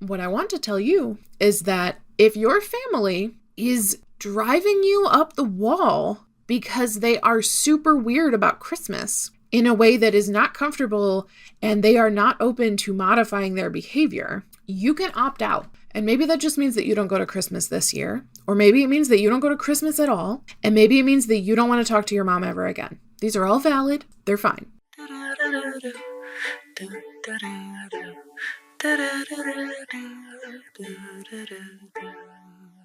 what I want to tell you is that if your family is driving you up the wall because they are super weird about Christmas in a way that is not comfortable and they are not open to modifying their behavior, you can opt out. And maybe that just means that you don't go to Christmas this year, or maybe it means that you don't go to Christmas at all, and maybe it means that you don't want to talk to your mom ever again. These are all valid. They're fine.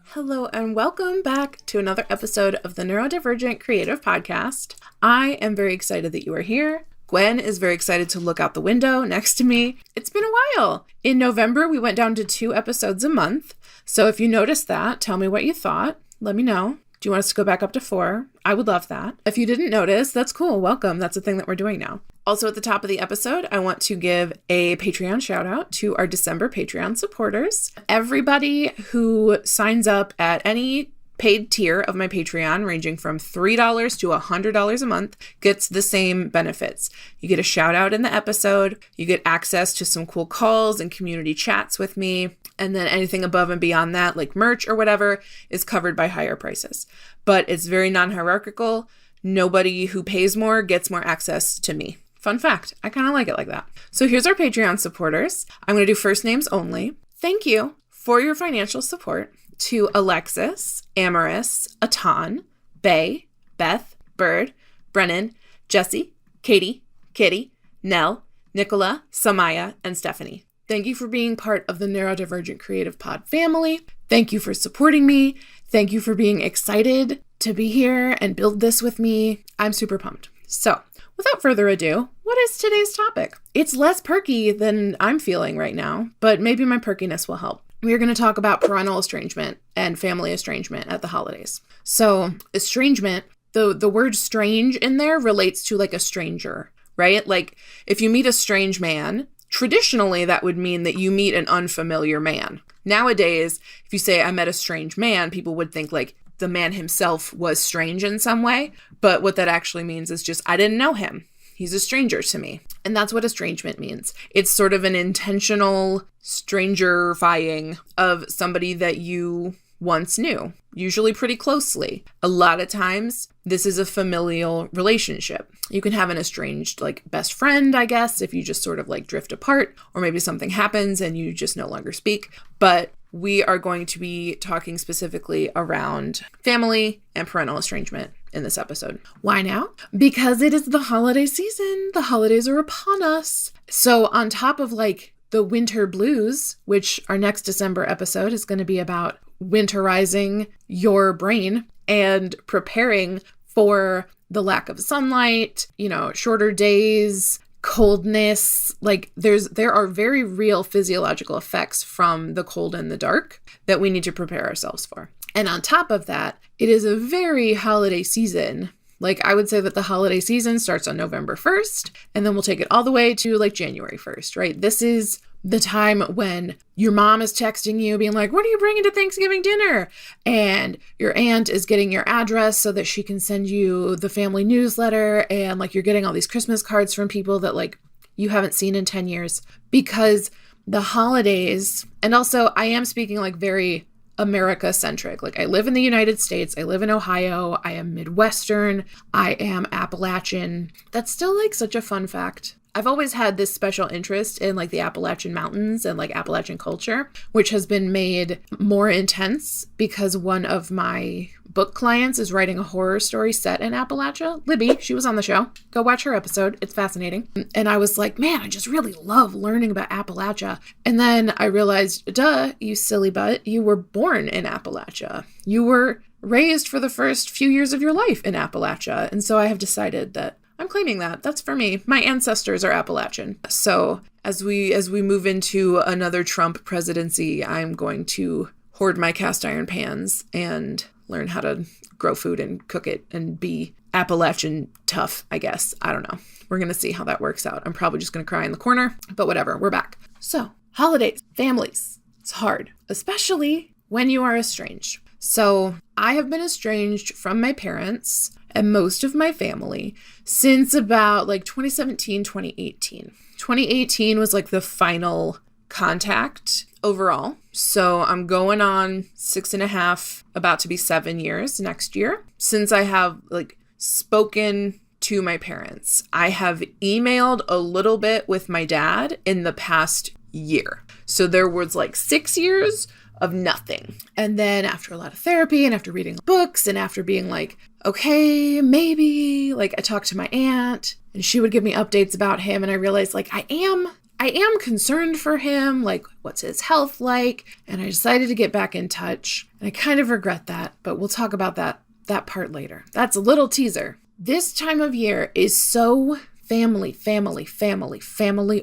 Hello and welcome back to another episode of the Neurodivergent Creative Podcast. I am very excited that you are here. Gwen is very excited to look out the window next to me. It's been a while. In November, we went down to 2 episodes a month. So if you noticed that, tell me what you thought. Let me know. Do you want us to go back up to 4? I would love that. If you didn't notice, that's cool. Welcome. That's a thing that we're doing now. Also at the top of the episode, I want to give a Patreon shout out to our December Patreon supporters. Everybody who signs up at any paid tier of my Patreon, ranging from $3 to $100 a month, gets the same benefits. You get a shout out in the episode, you get access to some cool calls and community chats with me, and then anything above and beyond that, like merch or whatever, is covered by higher prices. But it's very non-hierarchical. Nobody who pays more gets more access to me. Fun fact, I kind of like it like that. So here's our Patreon supporters. I'm going to do first names only. Thank you for your financial support to Alexis, Amaris, Atan, Bay, Beth, Bird, Brennan, Jesse, Katie, Kitty, Nell, Nicola, Samaya, and Stephanie. Thank you for being part of the Neurodivergent Creative Pod family. Thank you for supporting me. Thank you for being excited to be here and build this with me. I'm super pumped. So, without further ado, what is today's topic? It's less perky than I'm feeling right now, but maybe my perkiness will help. We are going to talk about parental estrangement and family estrangement at the holidays. So, estrangement, the word strange in there relates to like a stranger, right? Like if you meet a strange man, traditionally that would mean that you meet an unfamiliar man. Nowadays, if you say I met a strange man, people would think like the man himself was strange in some way. But what that actually means is just I didn't know him. He's a stranger to me. And that's what estrangement means. It's sort of an intentional strangerifying of somebody that you once knew, usually pretty closely. A lot of times, this is a familial relationship. You can have an estranged, like, best friend, I guess, if you just sort of, like, drift apart, or maybe something happens and you just no longer speak. But we are going to be talking specifically around family and parental estrangement in this episode. Why now? Because it is the holiday season. The holidays are upon us. So on top of like the winter blues, which our next December episode is going to be about winterizing your brain and preparing for the lack of sunlight, shorter days, coldness, like there are very real physiological effects from the cold and the dark that we need to prepare ourselves for. And on top of that, it is a very holiday season. Like I would say that the holiday season starts on November 1st, and then we'll take it all the way to like January 1st, right? This is the time when your mom is texting you being like, what are you bringing to Thanksgiving dinner? And your aunt is getting your address so that she can send you the family newsletter. And like you're getting all these Christmas cards from people that like you haven't seen in 10 years because the holidays, and also I am speaking like very America-centric. Like I live in the United States. I live in Ohio. I am Midwestern. I am Appalachian. That's still like such a fun fact. I've always had this special interest in like the Appalachian Mountains and like Appalachian culture, which has been made more intense because one of my book clients is writing a horror story set in Appalachia. Libby, she was on the show. Go watch her episode. It's fascinating. And I was like, man, I just really love learning about Appalachia. And then I realized, duh, you silly butt, you were born in Appalachia. You were raised for the first few years of your life in Appalachia. And so I have decided that I'm claiming that. That's for me. My ancestors are Appalachian. So as we move into another Trump presidency, I'm going to hoard my cast iron pans and learn how to grow food and cook it and be Appalachian tough, I guess. I don't know. We're going to see how that works out. I'm probably just going to cry in the corner, but whatever. We're back. So holidays, families, it's hard, especially when you are estranged. So I have been estranged from my parents and most of my family since about like 2017, 2018. 2018 was like the final contact overall. So I'm going on 6.5, about to be 7 years next year since I have like spoken to my parents. I have emailed a little bit with my dad in the past year. So there was like 6 years of nothing. And then after a lot of therapy and after reading books and after being like, okay, maybe, like I talked to my aunt and she would give me updates about him. And I realized like I am concerned for him, like what's his health like? And I decided to get back in touch. And I kind of regret that, but we'll talk about that part later. That's a little teaser. This time of year is so family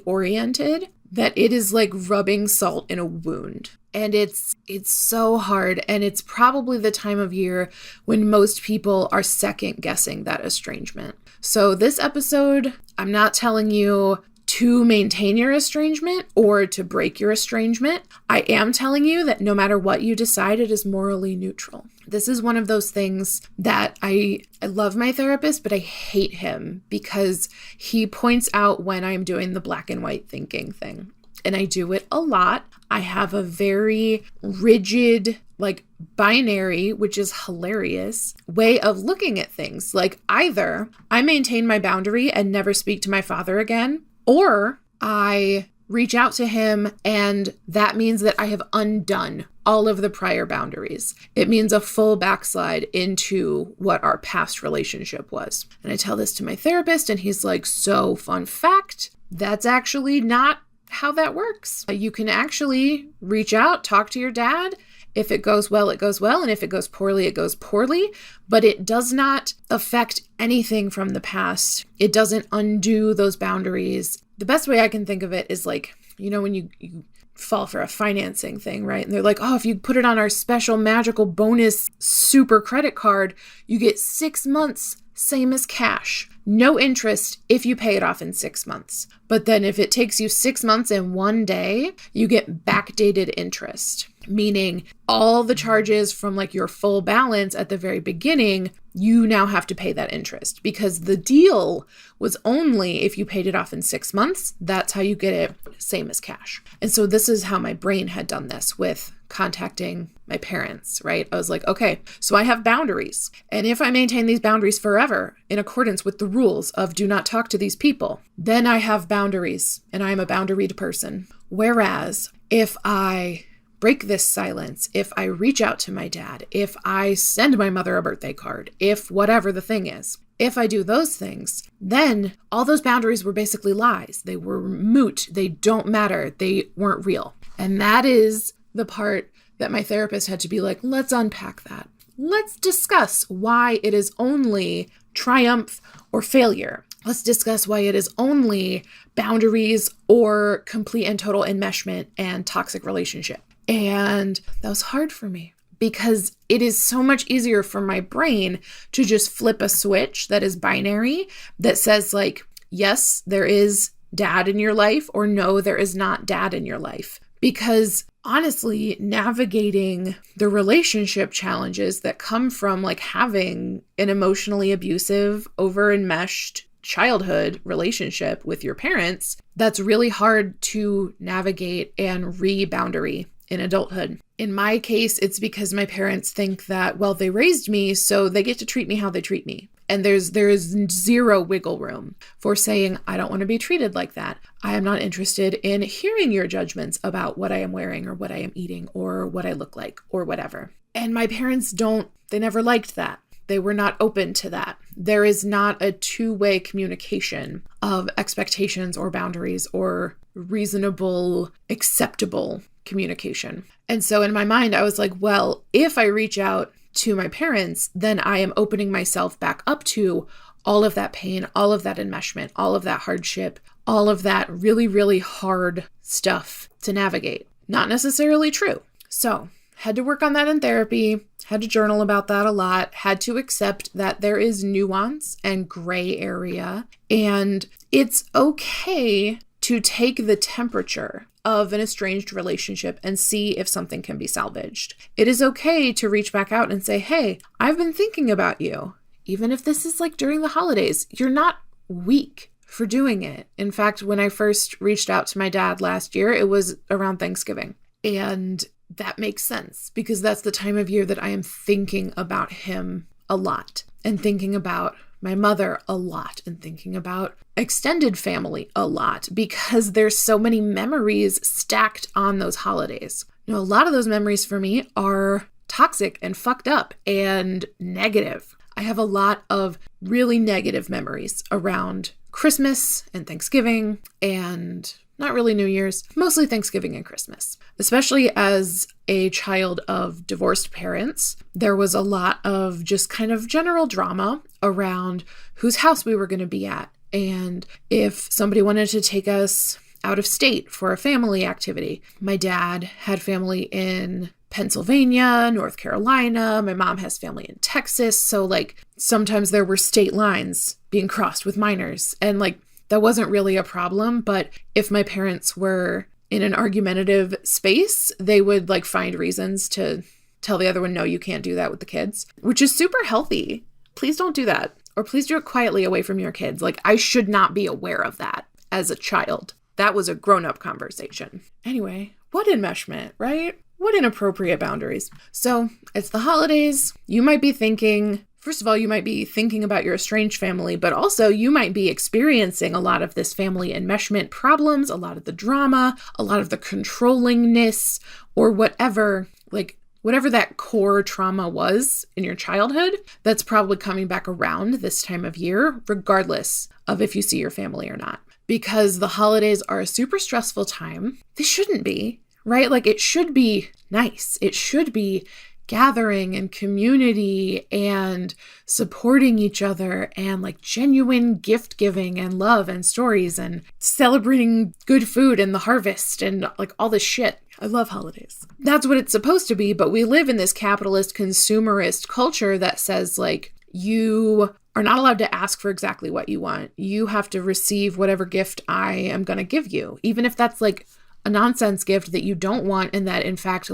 oriented that it is like rubbing salt in a wound. And it's so hard. And it's probably the time of year when most people are second guessing that estrangement. So this episode, I'm not telling you to maintain your estrangement or to break your estrangement. I am telling you that no matter what you decide, it is morally neutral. This is one of those things that I love my therapist, but I hate him because he points out when I'm doing the black and white thinking thing. And I do it a lot. I have a very rigid, like binary, which is hilarious, way of looking at things. Like either I maintain my boundary and never speak to my father again, or I reach out to him and that means that I have undone all of the prior boundaries. It means a full backslide into what our past relationship was. And I tell this to my therapist and he's like, so fun fact, that's actually not how that works. You can actually reach out, talk to your dad. If it goes well, it goes well. And if it goes poorly, it goes poorly. But it does not affect anything from the past. It doesn't undo those boundaries. The best way I can think of it is like, you know, when you fall for a financing thing, right? And they're like, oh, if you put it on our special magical bonus super credit card, you get 6 months, same as cash. No interest if you pay it off in 6 months. But then if it takes you 6 months and 1 day, you get backdated interest, meaning all the charges from like your full balance at the very beginning, you now have to pay that interest because the deal was only if you paid it off in 6 months. That's how you get it, same as cash. And so this is how my brain had done this with contacting my parents, right? I was like, okay, so I have boundaries. And if I maintain these boundaries forever in accordance with the rules of do not talk to these people, then I have boundaries and I'm a boundaried person. Whereas if I break this silence, if I reach out to my dad, if I send my mother a birthday card, if whatever the thing is, if I do those things, then all those boundaries were basically lies. They were moot. They don't matter. They weren't real. And that is the part that my therapist had to be like, let's unpack that. Let's discuss why it is only triumph or failure. Let's discuss why it is only boundaries or complete and total enmeshment and toxic relationship. And that was hard for me because it is so much easier for my brain to just flip a switch that is binary that says like, yes, there is dad in your life, or no, there is not dad in your life. Because honestly, navigating the relationship challenges that come from like having an emotionally abusive, over enmeshed childhood relationship with your parents, that's really hard to navigate and re-boundary in adulthood. In my case, it's because my parents think that, well, they raised me, so they get to treat me how they treat me. And there is zero wiggle room for saying, I don't want to be treated like that. I am not interested in hearing your judgments about what I am wearing or what I am eating or what I look like or whatever. And my parents they never liked that. They were not open to that. There is not a two-way communication of expectations or boundaries or reasonable, acceptable communication. And so in my mind, I was like, well, if I reach out to my parents, then I am opening myself back up to all of that pain, all of that enmeshment, all of that hardship, all of that really, really hard stuff to navigate. Not necessarily true. So had to work on that in therapy, had to journal about that a lot, had to accept that there is nuance and gray area, and it's okay to take the temperature of an estranged relationship and see if something can be salvaged. It is okay to reach back out and say, hey, I've been thinking about you. Even if this is like during the holidays, you're not weak for doing it. In fact, when I first reached out to my dad last year, it was around Thanksgiving. And that makes sense because that's the time of year that I am thinking about him a lot and thinking about my mother a lot and thinking about extended family a lot because there's so many memories stacked on those holidays. A lot of those memories for me are toxic and fucked up and negative. I have a lot of really negative memories around Christmas and Thanksgiving and not really New Year's, mostly Thanksgiving and Christmas. Especially as a child of divorced parents, there was a lot of just kind of general drama around whose house we were going to be at. And if somebody wanted to take us out of state for a family activity. My dad had family in Pennsylvania, North Carolina. My mom has family in Texas. So sometimes there were state lines being crossed with minors. And that wasn't really a problem. But if my parents were in an argumentative space, they would find reasons to tell the other one, no, you can't do that with the kids, which is super healthy. Please don't do that. Or please do it quietly away from your kids. I should not be aware of that as a child. That was a grown-up conversation. Anyway, what enmeshment, right? What inappropriate boundaries. So it's the holidays. You might be thinking, first of all, you might be thinking about your estranged family, but also you might be experiencing a lot of this family enmeshment problems, a lot of the drama, a lot of the controllingness, or whatever that core trauma was in your childhood, that's probably coming back around this time of year, regardless of if you see your family or not. Because the holidays are a super stressful time. They shouldn't be, right? It should be nice. It should be gathering and community and supporting each other and genuine gift giving and love and stories and celebrating good food and the harvest and all this shit. I love holidays. That's what it's supposed to be, but we live in this capitalist consumerist culture that says you are not allowed to ask for exactly what you want. You have to receive whatever gift I am going to give you, even if that's a nonsense gift that you don't want and that in fact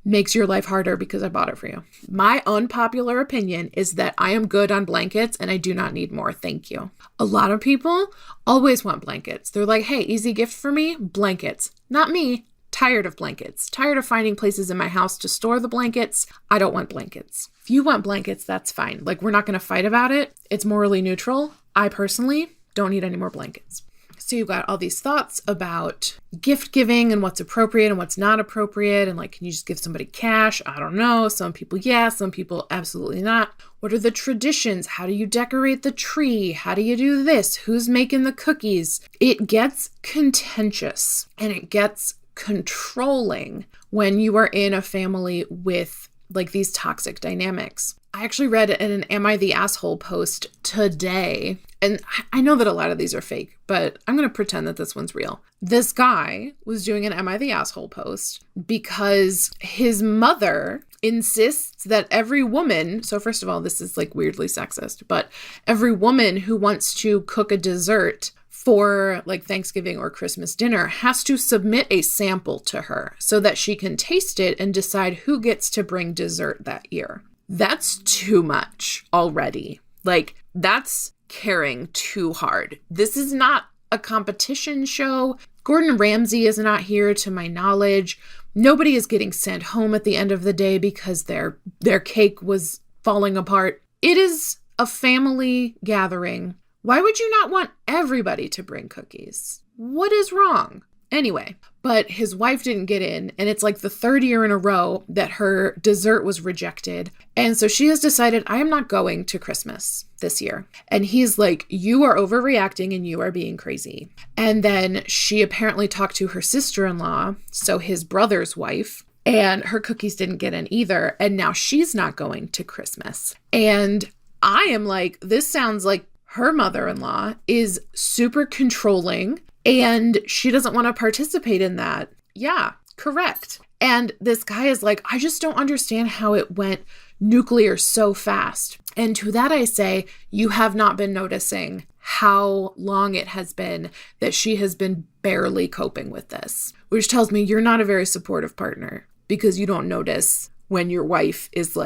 makes your life harder because I bought it for you. My unpopular opinion is that I am good on blankets and I do not need more. Thank you. A lot of people always want blankets. They're like, hey, easy gift for me, blankets. Not me. Tired of blankets. Tired of finding places in my house to store the blankets. I don't want blankets. If you want blankets, that's fine. We're not going to fight about it. It's morally neutral. I personally don't need any more blankets. So you've got all these thoughts about gift giving and what's appropriate and what's not appropriate. And can you just give somebody cash? I don't know. Some people, yes. Some people, absolutely not. What are the traditions? How do you decorate the tree? How do you do this? Who's making the cookies? It gets contentious and it gets controlling when you are in a family with these toxic dynamics. I actually read an Am I the Asshole post today, and I know that a lot of these are fake, but I'm going to pretend that this one's real. This guy was doing an Am I the Asshole post because his mother insists that every woman, so first of all, this is weirdly sexist, but every woman who wants to cook a dessert for Thanksgiving or Christmas dinner has to submit a sample to her so that she can taste it and decide who gets to bring dessert that year. That's too much already. That's caring too hard. This is not a competition show. Gordon Ramsay is not here to my knowledge. Nobody is getting sent home at the end of the day because their cake was falling apart. It is a family gathering. Why would you not want everybody to bring cookies? What is wrong? Anyway, but his wife didn't get in, and it's the third year in a row that her dessert was rejected. And so she has decided, I am not going to Christmas this year. And he's like, you are overreacting and you are being crazy. And then she apparently talked to her sister-in-law, so his brother's wife, and her cookies didn't get in either. And now she's not going to Christmas. And I am like, this sounds like her mother-in-law is super controlling and she doesn't want to participate in that. Yeah, correct. And this guy is like, I just don't understand how it went nuclear so fast. And to that I say, you have not been noticing how long it has been that she has been barely coping with this, which tells me you're not a very supportive partner because you don't notice when your wife is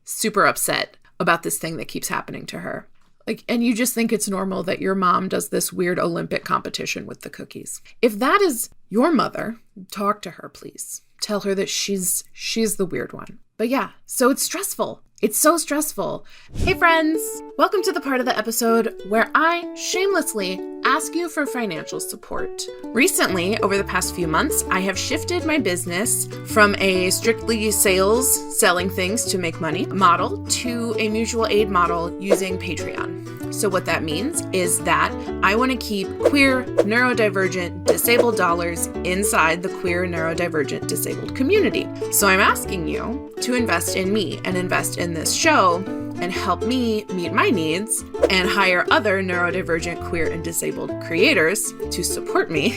super upset about this thing that keeps happening to her. And you just think it's normal that your mom does this weird Olympic competition with the cookies. If that is your mother, talk to her, please. Tell her that she's the weird one. But yeah, so it's stressful. It's so stressful. Hey friends, welcome to the part of the episode where I shamelessly ask you for financial support. Recently, over the past few months, I have shifted my business from a strictly selling things to make money model to a mutual aid model using Patreon. So what that means is that I want to keep queer, neurodivergent, disabled dollars inside the queer, neurodivergent, disabled community. So I'm asking you to invest in me and invest in this show and help me meet my needs and hire other neurodivergent, queer, and disabled creators to support me.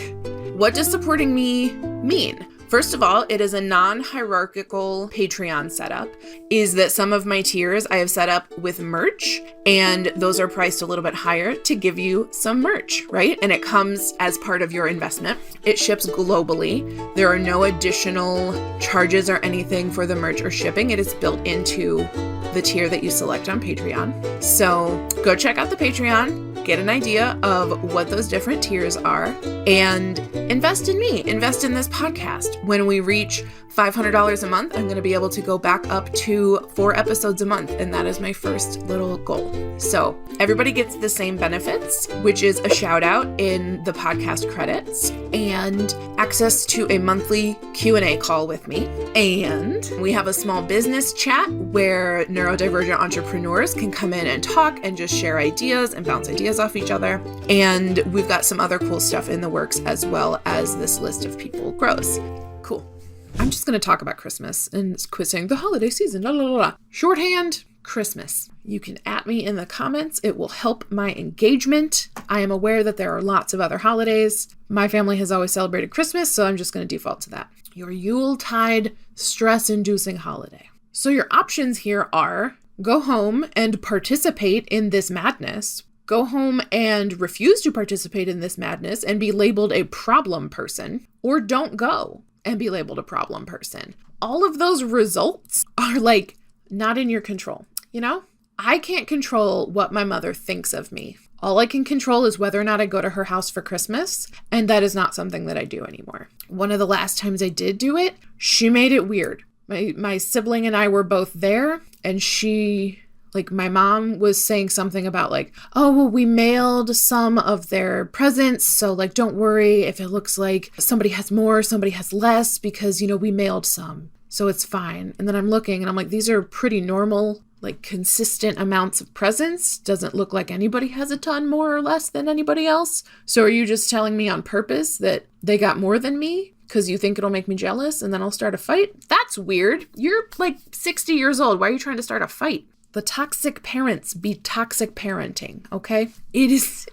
What does supporting me mean? First of all, it is a non-hierarchical Patreon setup, is that some of my tiers I have set up with merch, and those are priced a little bit higher to give you some merch, right? And it comes as part of your investment. It ships globally. There are no additional charges or anything for the merch or shipping. It is built into the tier that you select on Patreon. So go check out the Patreon, get an idea of what those different tiers are, and invest in me, invest in this podcast. When we reach $500 a month, I'm going to be able to go back up to 4 episodes a month, and that is my first little goal. So everybody gets the same benefits, which is a shout out in the podcast credits and access to a monthly Q&A call with me. And we have a small business chat where neurodivergent entrepreneurs can come in and talk and just share ideas and bounce ideas off each other. And we've got some other cool stuff in the works as well as this list of people grows. Cool. I'm just going to talk about Christmas and quit saying the holiday season, blah, blah, blah. Shorthand, Christmas. You can @ me in the comments. It will help my engagement. I am aware that there are lots of other holidays. My family has always celebrated Christmas, so I'm just going to default to that. Your Yuletide stress-inducing holiday. So your options here are go home and participate in this madness. Go home and refuse to participate in this madness and be labeled a problem person, or don't go and be labeled a problem person. All of those results are not in your control. You know, I can't control what my mother thinks of me. All I can control is whether or not I go to her house for Christmas, and that is not something that I do anymore. One of the last times I did do it, she made it weird. My sibling and I were both there, and my mom was saying something about oh, well, we mailed some of their presents. So don't worry if it looks like somebody has more, somebody has less, because, we mailed some. So it's fine. And then I'm looking and I'm like, these are pretty normal, consistent amounts of presents. Doesn't look like anybody has a ton more or less than anybody else. So are you just telling me on purpose that they got more than me because you think it'll make me jealous and then I'll start a fight? That's weird. You're 60 years old. Why are you trying to start a fight? The toxic parents be toxic parenting, okay? It's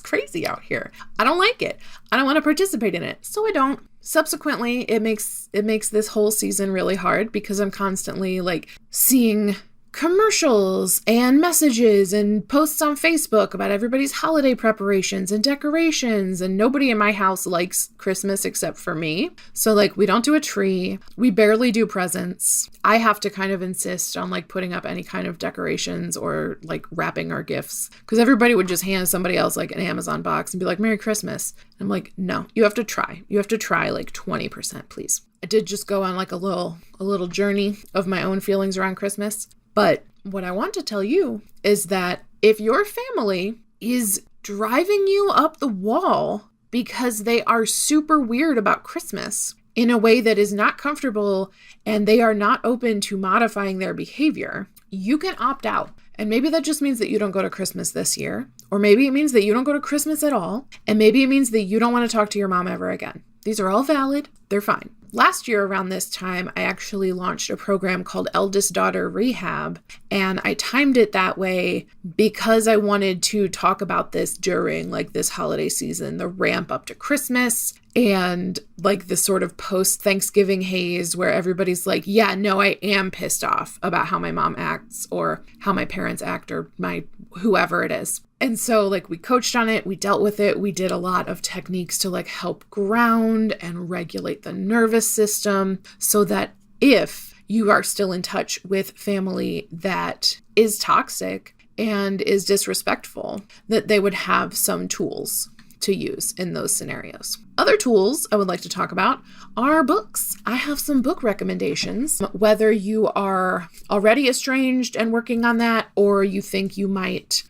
crazy out here. I don't like it. I don't want to participate in it, so I don't. Subsequently, it makes this whole season really hard because I'm constantly seeing commercials and messages and posts on Facebook about everybody's holiday preparations and decorations, and nobody in my house likes Christmas except for me. So we don't do a tree. We barely do presents. I have to kind of insist on putting up any kind of decorations or wrapping our gifts, because everybody would just hand somebody else an Amazon box and be like, Merry Christmas. I'm like, no, you have to try. You have to try 20%, please. I did just go on a little journey of my own feelings around Christmas. But what I want to tell you is that if your family is driving you up the wall because they are super weird about Christmas in a way that is not comfortable and they are not open to modifying their behavior, you can opt out. And maybe that just means that you don't go to Christmas this year, or maybe it means that you don't go to Christmas at all, and maybe it means that you don't want to talk to your mom ever again. These are all valid. They're fine. Last year around this time, I actually launched a program called Eldest Daughter Rehab, and I timed it that way because I wanted to talk about this during this holiday season, the ramp up to Christmas, and this sort of post-Thanksgiving haze where everybody's yeah, no, I am pissed off about how my mom acts or how my parents act or my whoever it is. And so we coached on it, we dealt with it, we did a lot of techniques to help ground and regulate the nervous system so that if you are still in touch with family that is toxic and is disrespectful, that they would have some tools to use in those scenarios. Other tools I would like to talk about are books. I have some book recommendations, whether you are already estranged and working on that, or you think you might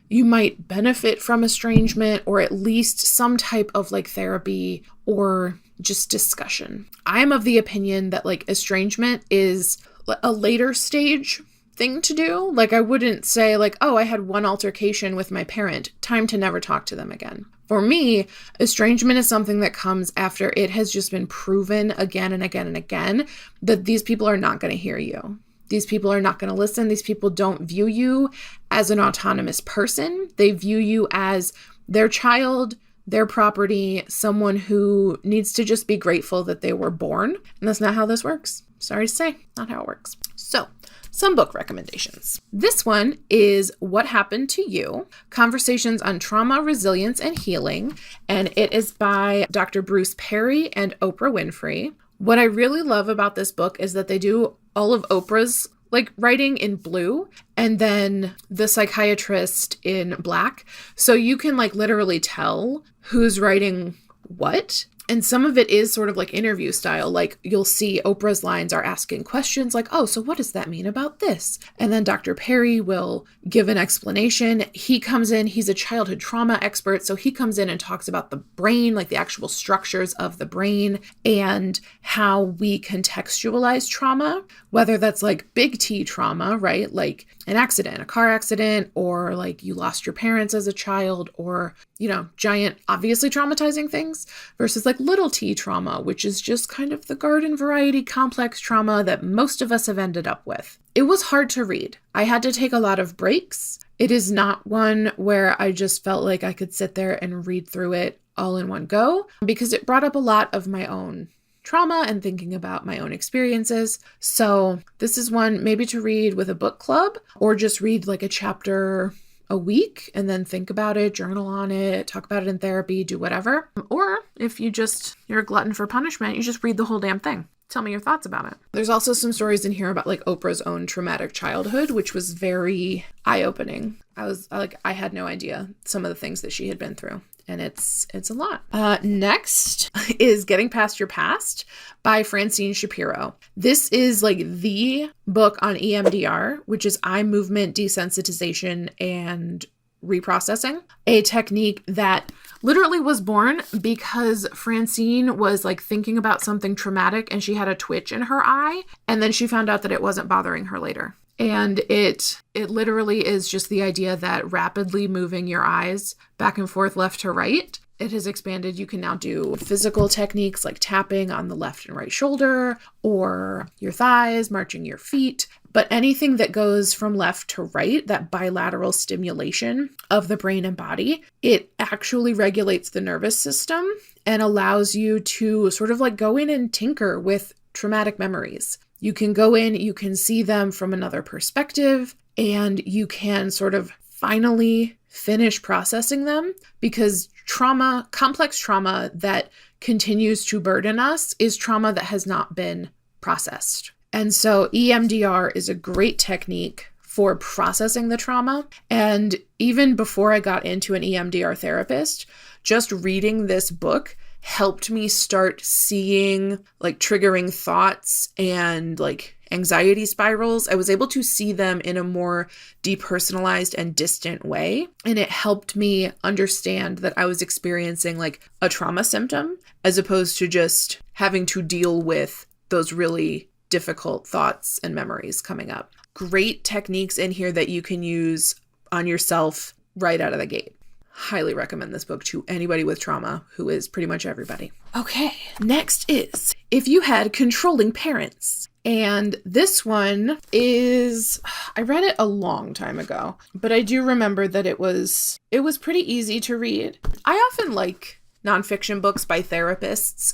benefit from estrangement, or at least some type of like therapy or just discussion. I'm of the opinion that like estrangement is a later stage thing to do. Like I wouldn't say like, oh, I had one altercation with my parent, time to never talk to them again. For me, estrangement is something that comes after it has just been proven again and again and again that these people are not going to hear you. These people are not going to listen. These people don't view you as an autonomous person. They view you as their child, their property, someone who needs to just be grateful that they were born. And that's not how this works. Sorry to say, not how it works. So, some book recommendations. This one is What Happened to You? Conversations on Trauma, Resilience, and Healing. And it is by Dr. Bruce Perry and Oprah Winfrey. What I really love about this book is that they do all of Oprah's like writing in blue and then the psychiatrist in black. So you can like literally tell who's writing what. And some of it is sort of like interview style. Like you'll see Oprah's lines are asking questions like, oh, so what does that mean about this? And then Dr. Perry will give an explanation. He comes in, he's a childhood trauma expert. So he comes in and talks about the brain, like the actual structures of the brain and how we contextualize trauma, whether that's like big T trauma, right? Like an accident, a car accident, or like you lost your parents as a child, or, you know, giant, obviously traumatizing things versus like little T trauma, which is just kind of the garden variety complex trauma that most of us have ended up with. It was hard to read. I had to take a lot of breaks. It is not one where I just felt like I could sit there and read through it all in one go because it brought up a lot of my own trauma and thinking about my own experiences. So this is one maybe to read with a book club or just read like a chapter a week and then think about it, journal on it, talk about it in therapy, do whatever. Or if you're a glutton for punishment, you just read the whole damn thing. Tell me your thoughts about it. There's also some stories in here about like Oprah's own traumatic childhood, which was very eye-opening. I had no idea some of the things that she had been through. And it's a lot. Next is Getting Past Your Past by Francine Shapiro. This is like the book on EMDR, which is eye movement desensitization and reprocessing, a technique that literally was born because Francine was like thinking about something traumatic and she had a twitch in her eye. And then she found out that it wasn't bothering her later. And it literally is just the idea that rapidly moving your eyes back and forth, left to right, it has expanded. You can now do physical techniques like tapping on the left and right shoulder or your thighs, marching your feet. But anything that goes from left to right, that bilateral stimulation of the brain and body, it actually regulates the nervous system and allows you to sort of like go in and tinker with traumatic memories. You can go in, you can see them from another perspective, and you can sort of finally finish processing them because trauma, complex trauma that continues to burden us is trauma that has not been processed. And so EMDR is a great technique for processing the trauma. And even before I got into an EMDR therapist, just reading this book helped me start seeing like triggering thoughts and like anxiety spirals. I was able to see them in a more depersonalized and distant way. And it helped me understand that I was experiencing like a trauma symptom as opposed to just having to deal with those really difficult thoughts and memories coming up. Great techniques in here that you can use on yourself right out of the gate. Highly recommend this book to anybody with trauma, who is pretty much everybody. Okay, next is If You Had Controlling Parents. And this one is, I read it a long time ago, but I do remember that it was pretty easy to read. I often like nonfiction books by therapists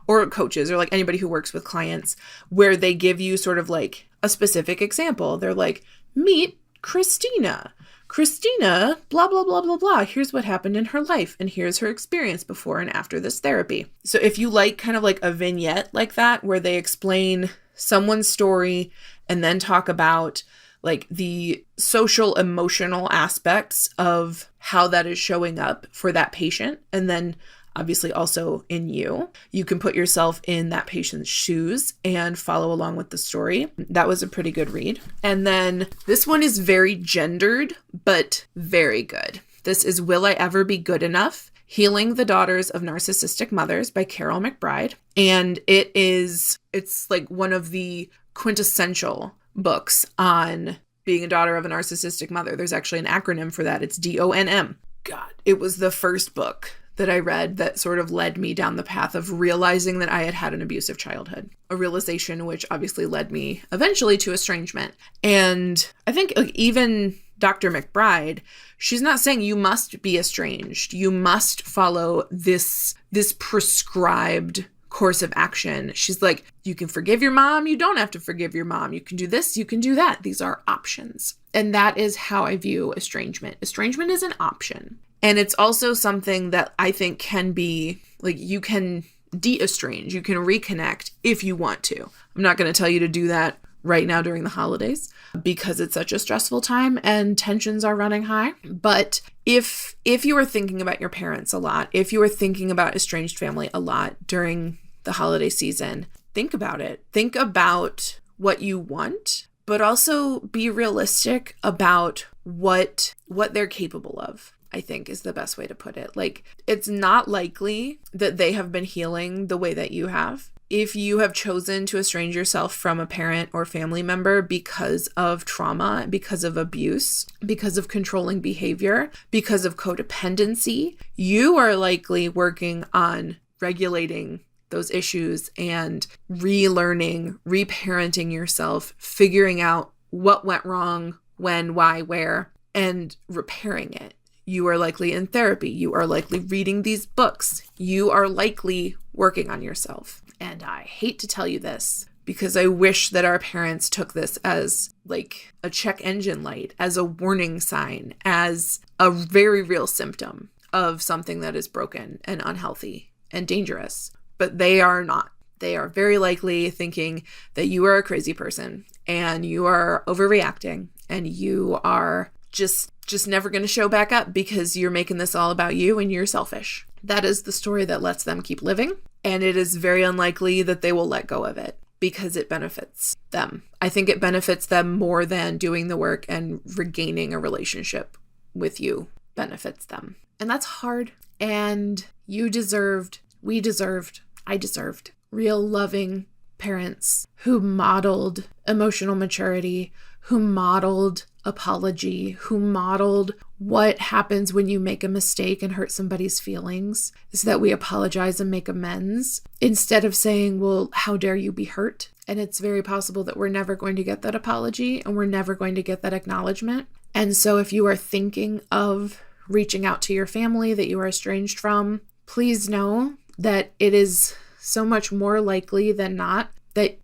or coaches, or like anybody who works with clients, where they give you sort of like a specific example. They're like, meet Christina. Christina, blah, blah, blah, blah, blah. Here's what happened in her life. And here's her experience before and after this therapy. So if you like kind of like a vignette like that, where they explain someone's story and then talk about like the social emotional aspects of how that is showing up for that patient. And then obviously also in you. You can put yourself in that patient's shoes and follow along with the story. That was a pretty good read. And then this one is very gendered, but very good. This is Will I Ever Be Good Enough? Healing the Daughters of Narcissistic Mothers by Carol McBride. And it's like one of the quintessential books on being a daughter of a narcissistic mother. There's actually an acronym for that. It's DONM. God, it was the first book that I read that sort of led me down the path of realizing that I had had an abusive childhood, a realization which obviously led me eventually to estrangement. And I think even Dr. McBride, she's not saying you must be estranged. You must follow this prescribed course of action. She's like, you can forgive your mom. You don't have to forgive your mom. You can do this. You can do that. These are options. And that is how I view estrangement. Estrangement is an option. And it's also something that I think can be like, you can de-estrange, you can reconnect if you want to. I'm not going to tell you to do that right now during the holidays because it's such a stressful time and tensions are running high. But if you are thinking about your parents a lot, if you are thinking about estranged family a lot during the holiday season, think about it. Think about what you want, but also be realistic about what they're capable of, I think is the best way to put it. Like, it's not likely that they have been healing the way that you have. If you have chosen to estrange yourself from a parent or family member because of trauma, because of abuse, because of controlling behavior, because of codependency, you are likely working on regulating those issues and relearning, reparenting yourself, figuring out what went wrong, when, why, where, and repairing it. You are likely in therapy. You are likely reading these books. You are likely working on yourself. And I hate to tell you this because I wish that our parents took this as like a check engine light, as a warning sign, as a very real symptom of something that is broken and unhealthy and dangerous. But they are not. They are very likely thinking that you are a crazy person and you are overreacting and you are just never going to show back up because you're making this all about you and you're selfish. That is the story that lets them keep living. And it is very unlikely that they will let go of it because it benefits them. I think it benefits them more than doing the work and regaining a relationship with you benefits them. And that's hard. And I deserved real loving parents who modeled emotional maturity, who modeled apology, who modeled what happens when you make a mistake and hurt somebody's feelings, is that we apologize and make amends instead of saying, well, how dare you be hurt? And it's very possible that we're never going to get that apology and we're never going to get that acknowledgement. And so if you are thinking of reaching out to your family that you are estranged from, please know that it is so much more likely than not that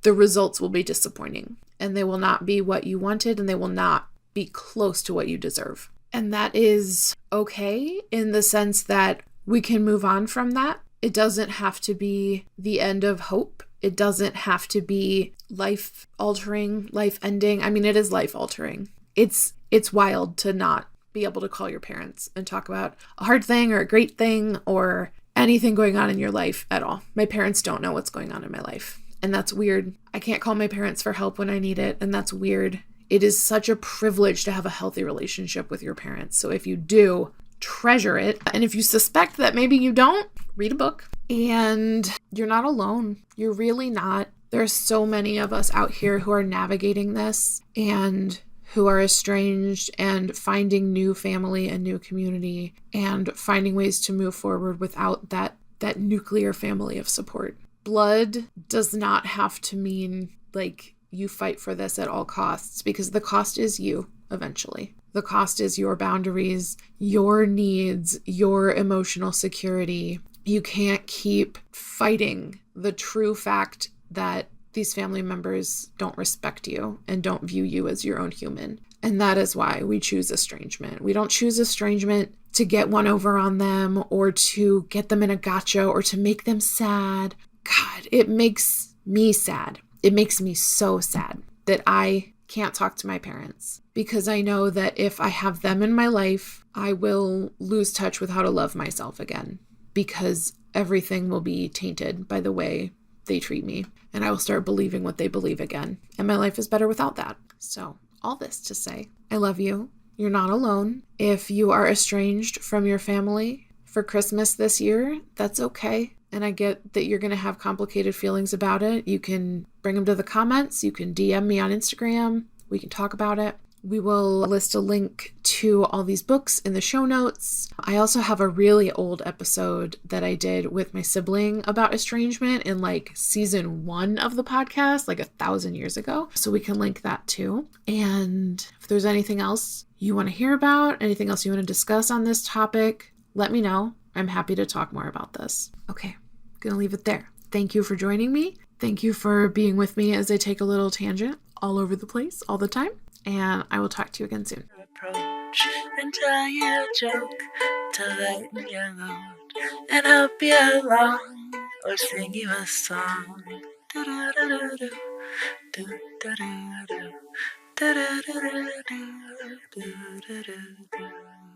the results will be disappointing. And they will not be what you wanted, and they will not be close to what you deserve. And that is okay in the sense that we can move on from that. It doesn't have to be the end of hope. It doesn't have to be life-altering, life-ending. I mean, it is life-altering. It's wild to not be able to call your parents and talk about a hard thing or a great thing or anything going on in your life at all. My parents don't know what's going on in my life. And that's weird. I can't call my parents for help when I need it. And that's weird. It is such a privilege to have a healthy relationship with your parents. So if you do, treasure it. And if you suspect that maybe you don't, read a book. And you're not alone. You're really not. There's so many of us out here who are navigating this and who are estranged and finding new family and new community and finding ways to move forward without that nuclear family of support. Blood does not have to mean like you fight for this at all costs, because the cost is you eventually. The cost is your boundaries, your needs, your emotional security. You can't keep fighting the true fact that these family members don't respect you and don't view you as your own human. And that is why we choose estrangement. We don't choose estrangement to get one over on them or to get them in a gotcha or to make them sad. God, it makes me sad. It makes me so sad that I can't talk to my parents because I know that if I have them in my life, I will lose touch with how to love myself again because everything will be tainted by the way they treat me. And I will start believing what they believe again. And my life is better without that. So all this to say, I love you. You're not alone. If you are estranged from your family for Christmas this year, that's okay. And I get that you're going to have complicated feelings about it. You can bring them to the comments. You can DM me on Instagram. We can talk about it. We will list a link to all these books in the show notes. I also have a really old episode that I did with my sibling about estrangement in like season 1 of the podcast, like 1,000 years ago. So we can link that too. And if there's anything else you want to hear about, anything else you want to discuss on this topic, let me know. I'm happy to talk more about this. Okay, I'm going to leave it there. Thank you for joining me. Thank you for being with me as I take a little tangent all over the place all the time. And I will talk to you again soon. Approach and tell you a joke to lighten your load and help you along, or sing you a song. Do-do-do-do-do, do-do-do-do, do-do-do-do, do-do-do-do.